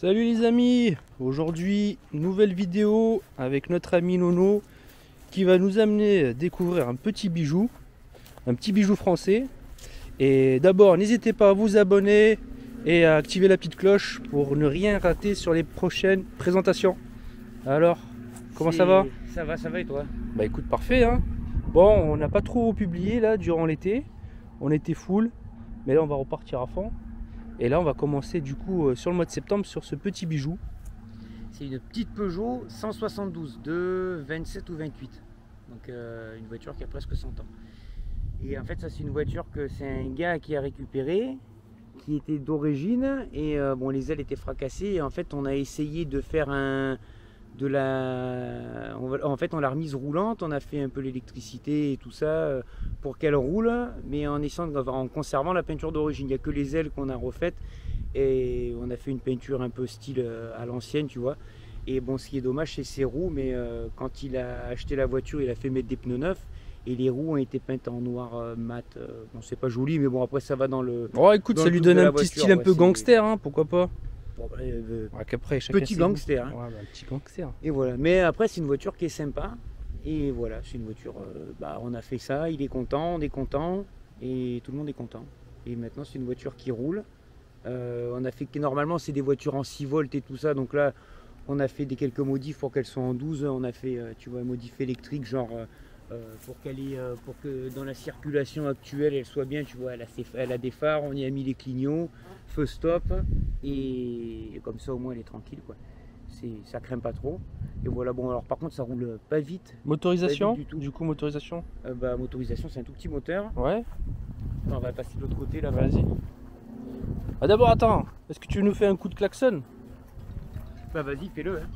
Salut les amis, aujourd'hui nouvelle vidéo avec notre ami Nono qui va nous amener à découvrir un petit bijou français. Et d'abord n'hésitez pas à vous abonner et à activer la petite cloche pour ne rien rater sur les prochaines présentations. Alors, comment ça va? Ça va et toi? Bah écoute, parfait hein. Bon, on n'a pas trop publié là durant l'été, on était full, mais là on va repartir à fond. Et là on va commencer du coup sur le mois de septembre sur ce petit bijou. C'est une petite Peugeot 172 de 27 ou 28. Donc une voiture qui a presque 100 ans. Et en fait ça c'est une voiture que c'est un gars qui a récupéré, qui était d'origine. Et bon, les ailes étaient fracassées. Et en fait on a essayé de faire en fait on l'a remise roulante, on a fait un peu l'électricité et tout ça pour qu'elle roule, mais en conservant la peinture d'origine. Il n'y a que les ailes qu'on a refaites et on a fait une peinture un peu style à l'ancienne, tu vois. Et bon, ce qui est dommage c'est ses roues, mais quand il a acheté la voiture il a fait mettre des pneus neufs et les roues ont été peintes en noir mat. Bon, c'est pas joli, mais bon, après ça va dans le... Oh écoute, ça lui donne un petit style un peu gangster hein, pourquoi pas. Bon, Après, petit gangster hein. Ouais, bah, petit gangster. Et voilà, mais après c'est une voiture qui est sympa. Et voilà, c'est une voiture, on a fait ça, il est content, on est content, et tout le monde est content. Et maintenant c'est une voiture qui roule. On a fait que normalement c'est des voitures en 6 volts et tout ça, donc là on a fait quelques modifs pour qu'elles soient en 12. On a fait, tu vois, un modif électrique, genre pour que dans la circulation actuelle elle soit bien, tu vois, elle a des phares, on y a mis les clignots, feu stop, et comme ça au moins elle est tranquille quoi. Ça craint pas trop. Et voilà, bon alors par contre ça roule pas vite. Motorisation pas vite du coup motorisation. Motorisation c'est un tout petit moteur. Ouais. On va passer de l'autre côté là. Vas-y. Ah d'abord attends, est-ce que tu nous fais un coup de klaxon? Bah vas-y, fais-le hein.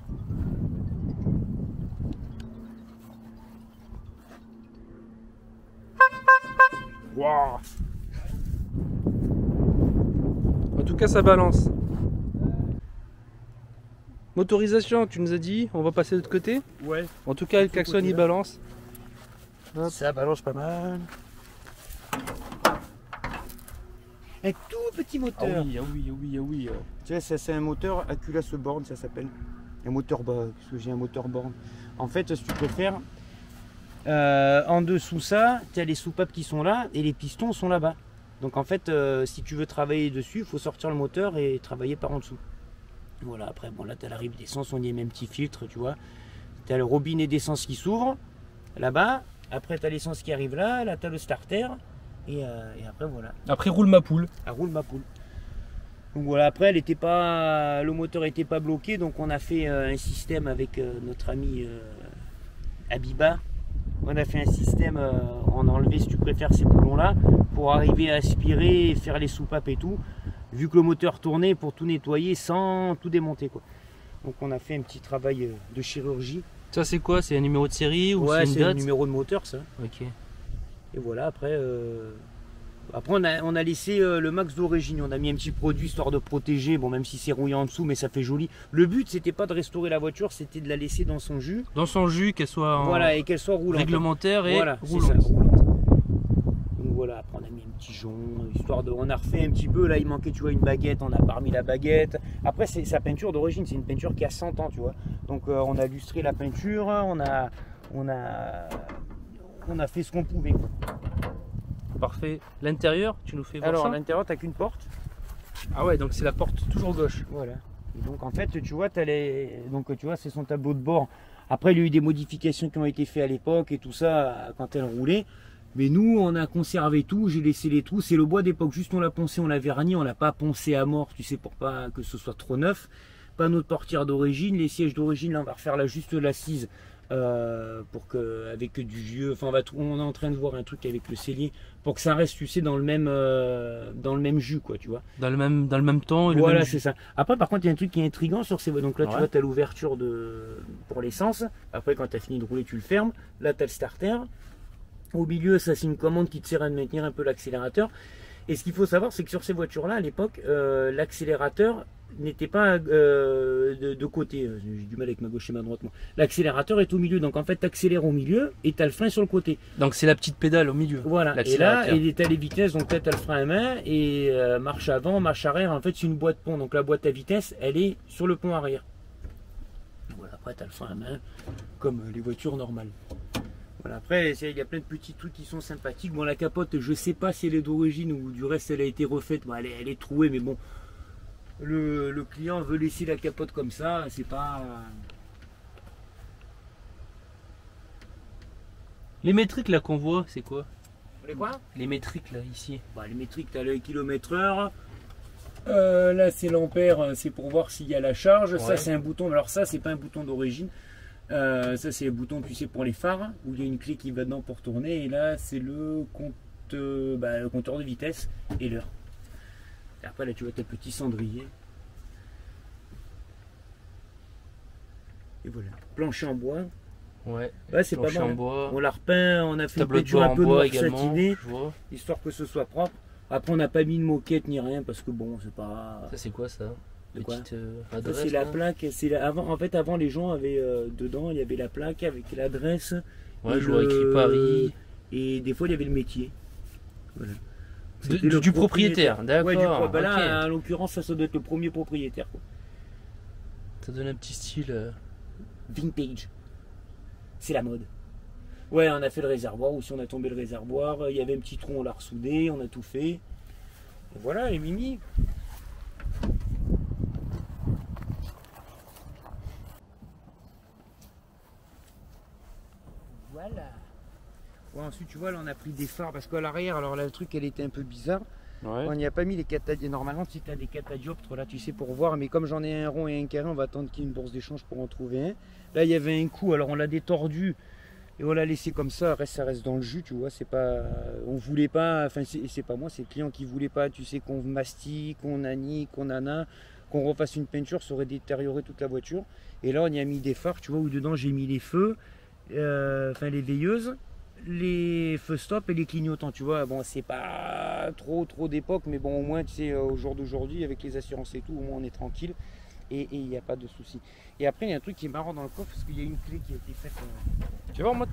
Wow. En tout cas ça balance. Motorisation, tu nous as dit, on va passer de l'autre côté. Ouais. En tout cas le klaxon il balance. Hop. Ça balance pas mal. Un tout petit moteur. Ah oui, ah oui, ah oui, ah oui. Tu sais, c'est un moteur Aculace Born, ça s'appelle. Un moteur parce que j'ai un moteur borne. En fait, si tu préfères, en dessous ça, tu as les soupapes qui sont là et les pistons sont là-bas. Donc en fait, si tu veux travailler dessus, il faut sortir le moteur et travailler par en dessous. Voilà, après, bon là, tu as la rive d'essence, on y met un petit filtre, tu vois. Tu as le robinet d'essence qui s'ouvre là-bas. Après, tu as l'essence qui arrive là. Là, tu as le starter. Et après, voilà. Après roule ma poule. Elle roule ma poule. Donc voilà, après le moteur n'était pas bloqué, donc on a fait un système avec notre ami Abiba. On a fait un système, on a enlevé, si tu préfères, ces boulons là pour arriver à aspirer et faire les soupapes et tout, vu que le moteur tournait, pour tout nettoyer sans tout démonter quoi. Donc on a fait un petit travail de chirurgie. Ça c'est quoi? C'est un numéro de série ou ouais, c'est une c'est date? un numéro de moteur ça. Ok. Et voilà, après on a laissé le max d'origine, on a mis un petit produit histoire de protéger, bon même si c'est rouillé en dessous mais ça fait joli. Le but c'était pas de restaurer la voiture, c'était de la laisser dans son jus. Dans son jus, qu'elle soit en... Voilà, et qu'elle soit roulante. Réglementaire et voilà, roulante. Ça, roulante. Donc voilà, après on a mis un petit jonc, histoire de... On a refait un petit peu, là il manquait tu vois une baguette, on a pas remis la baguette. Après c'est sa peinture d'origine, c'est une peinture qui a 100 ans tu vois. Donc on a lustré la peinture, on a fait ce qu'on pouvait quoi. Parfait. L'intérieur, tu nous fais voir Alors ça? l'intérieur t'as qu'une porte. Ah ouais, donc c'est la porte toujours gauche. Voilà. Et donc en fait tu vois, donc tu vois c'est son tableau de bord. Après il y a eu des modifications qui ont été faites à l'époque et tout ça quand elle roulait. Mais nous on a conservé tout, j'ai laissé les trous, c'est le bois d'époque, juste on l'a poncé, on l'a verni, on l'a pas poncé à mort, tu sais, pour pas que ce soit trop neuf. Pas notre portière d'origine, les sièges d'origine, là on va refaire là juste l'assise. Pour que avec du vieux, enfin on est en train de voir un truc avec le cellier pour que ça reste tu sais dans le même jus quoi tu vois, dans le même temps et voilà le même c'est ça. Après par contre il y a un truc qui est intriguant sur ces voies, donc là tu ouais. vois tu as l'ouverture pour l'essence, après quand tu as fini de rouler tu le fermes, là tu as le starter au milieu, ça c'est une commande qui te sert à maintenir un peu l'accélérateur. Et ce qu'il faut savoir c'est que sur ces voitures là à l'époque l'accélérateur n'était pas de côté. J'ai du mal avec ma gauche et ma droite. L'accélérateur est au milieu. Donc en fait, tu accélères au milieu et tu as le frein sur le côté. Donc c'est la petite pédale au milieu. Voilà. Et là, tu as les vitesses. Donc tu as le frein à main et marche avant, marche arrière. En fait, c'est une boîte pont. Donc la boîte à vitesse, elle est sur le pont arrière. Voilà. Après, tu as le frein à main comme les voitures normales. Voilà, après, il y a plein de petits trucs qui sont sympathiques. Bon, la capote, je sais pas si elle est d'origine ou du reste elle a été refaite. Bon, elle est trouée, mais bon, le client veut laisser la capote comme ça. C'est pas. Les métriques là qu'on voit, c'est quoi? Les quoi? Les métriques là, ici. Bah, les métriques, tu as le kilomètre-heure. Là, c'est l'ampère, c'est pour voir s'il y a la charge. Ouais. Ça, c'est un bouton. Alors, ça, c'est pas un bouton d'origine. Ça c'est le bouton, tu sais, pour les phares où il y a une clé qui va dedans pour tourner, et là c'est le le compteur de vitesse et l'heure. Après là tu vois tes petits cendriers et voilà, plancher en bois. Ouais, c'est pas mal. En bois. On l'a repeint, on a fait une peinture un peu noire satinée histoire que ce soit propre. Après on n'a pas mis de moquette ni rien parce que bon c'est pas. Ça c'est quoi ça? Petite adresse, c'est la plaque. En fait, avant, les gens avaient dedans, il y avait la plaque avec l'adresse. Ouais, je vois écrit Paris. Et des fois, il y avait le métier. Voilà. Du propriétaire, d'accord. Ouais, là, en l'occurrence, ça doit être le premier propriétaire. Quoi. Ça donne un petit style. Vintage. C'est la mode. Ouais, on a fait le réservoir, ou si on a tombé le réservoir, il y avait un petit trou, on l'a ressoudé, on a tout fait. Et voilà, les mimi. Voilà. Ouais, ensuite, tu vois, là, on a pris des phares parce qu'à l'arrière, alors là, le truc, elle était un peu bizarre. Ouais. On n'y a pas mis les catadioptres. Normalement, si tu as des catadioptres, là, tu sais, pour voir. Mais comme j'en ai un rond et un carré, on va attendre qu'il y ait une bourse d'échange pour en trouver un. Là, il y avait un coup, alors on l'a détordu et on l'a laissé comme ça. Ça reste dans le jus, tu vois. C'est pas, on voulait pas, enfin, c'est pas moi, c'est le client qui voulait pas, tu sais, qu'on mastique, qu'on annie, qu'on nana, qu'on refasse une peinture, ça aurait détérioré toute la voiture. Et là, on y a mis des phares, tu vois, où dedans, j'ai mis les feux. Les veilleuses, les feux stop et les clignotants, tu vois. Bon, c'est pas trop d'époque, mais bon, au moins, tu sais, au jour d'aujourd'hui, avec les assurances et tout, au moins on est tranquille et il n'y a pas de souci. Et après, il y a un truc qui est marrant dans le coffre parce qu'il y a une clé qui a été faite. Tu vas voir,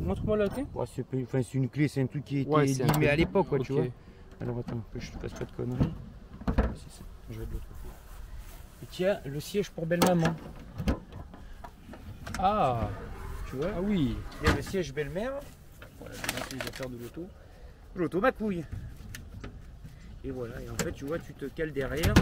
montre-moi la clé. Ouais, c'est une clé, c'est un truc qui a été dit, mais à l'époque, quoi, tu vois. Alors attends, que je te fasse pas de conneries. C'est ça, je vais de l'autre côté. Et tiens, le siège pour belle-maman. Ah! Vois, ah oui, il y a le siège belle-mère. Voilà, les affaires de l'auto. L'auto ma couille. Et voilà, et en fait, tu vois, tu te cales derrière.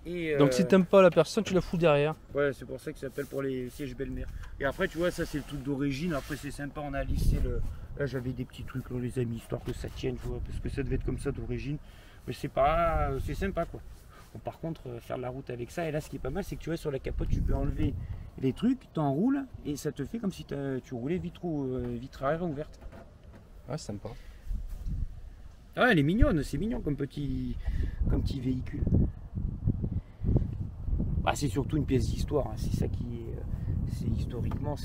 Et donc si t'aimes pas la personne, tu la fous derrière. Ouais, c'est pour ça que ça s'appelle pour les sièges belle-mère. Et après, tu vois, ça c'est le truc d'origine. Après, c'est sympa, on a lissé le. Là, j'avais des petits trucs, là, les amis, histoire que ça tienne, tu vois, parce que ça devait être comme ça d'origine. Mais c'est pas. C'est sympa, quoi. Bon, par contre, faire la route avec ça, et là, ce qui est pas mal, c'est que tu vois, sur la capote, tu peux enlever les trucs, t'enroules et ça te fait comme si tu roulais vitre arrière ouverte. Ah, sympa. Ah, elle est mignonne, c'est mignon comme petit véhicule. Bah, c'est surtout une pièce d'histoire, hein. C'est ça qui est. Historiquement,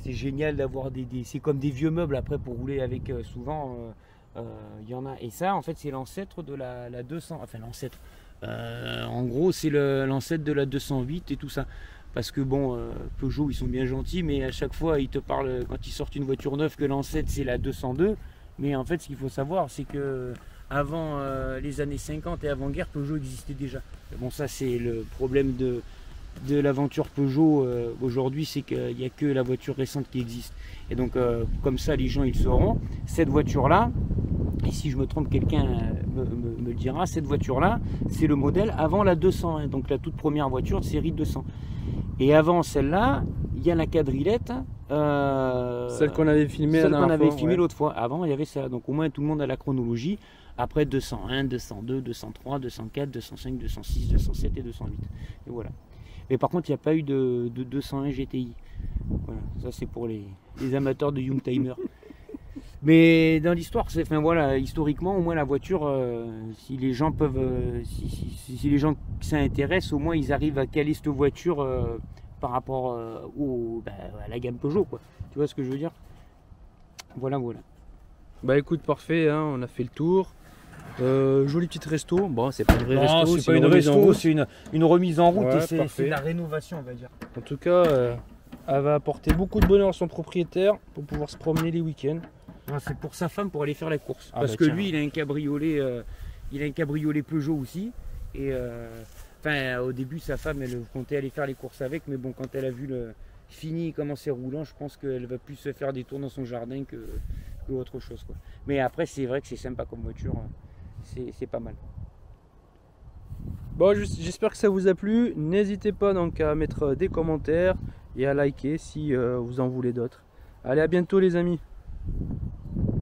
c'est génial d'avoir c'est comme des vieux meubles après pour rouler avec souvent. Il y en a. Et ça, en fait, c'est l'ancêtre de la 200. Enfin, l'ancêtre. En gros, c'est l'ancêtre de la 208 et tout ça. Parce que bon, Peugeot, ils sont bien gentils, mais à chaque fois, ils te parlent, quand ils sortent une voiture neuve, que l'ancêtre, c'est la 202. Mais en fait, ce qu'il faut savoir, c'est que avant les années 50 et avant-guerre, Peugeot existait déjà. Bon, ça, c'est le problème de l'aventure Peugeot aujourd'hui, c'est qu'il n'y a que la voiture récente qui existe. Et donc, comme ça, les gens, ils sauront. Cette voiture-là, et si je me trompe, quelqu'un me le dira, cette voiture-là, c'est le modèle avant la 201, donc la toute première voiture de série 200. Et avant celle-là, il y a la quadrillette. Celle qu'on avait filmée l'autre fois. Avant, il y avait ça. Donc au moins, tout le monde a la chronologie. Après 201, 202, 203, 204, 205, 206, 207 et 208. Et voilà. Mais par contre, il n'y a pas eu de 201 GTI. Voilà. Ça, c'est pour les amateurs de Youngtimer. Mais dans l'histoire, voilà, historiquement, au moins la voiture, si les gens peuvent, si les gens qui s'intéressent, au moins ils arrivent à caler cette voiture par rapport à la gamme Peugeot, quoi. Tu vois ce que je veux dire? Voilà. Bah écoute, parfait, hein, on a fait le tour. Joli petit resto. Bon, c'est pas une vraie Non, resto, c'est pas une remise en resto, route. c'est une remise en route Ouais, et c'est parfait. de la rénovation, on va dire. En tout cas, elle va apporter beaucoup de bonheur à son propriétaire pour pouvoir se promener les week-ends. C'est pour sa femme pour aller faire la course. Ah Parce bah que tiens. lui, il a un cabriolet Peugeot aussi. Et au début, sa femme, elle comptait aller faire les courses avec, mais bon, quand elle a vu le fini comment c'est roulant, je pense qu'elle va plus se faire des tours dans son jardin que autre chose, quoi. Mais après, c'est vrai que c'est sympa comme voiture, c'est pas mal. Bon, j'espère que ça vous a plu. N'hésitez pas donc à mettre des commentaires et à liker si vous en voulez d'autres. Allez, à bientôt les amis.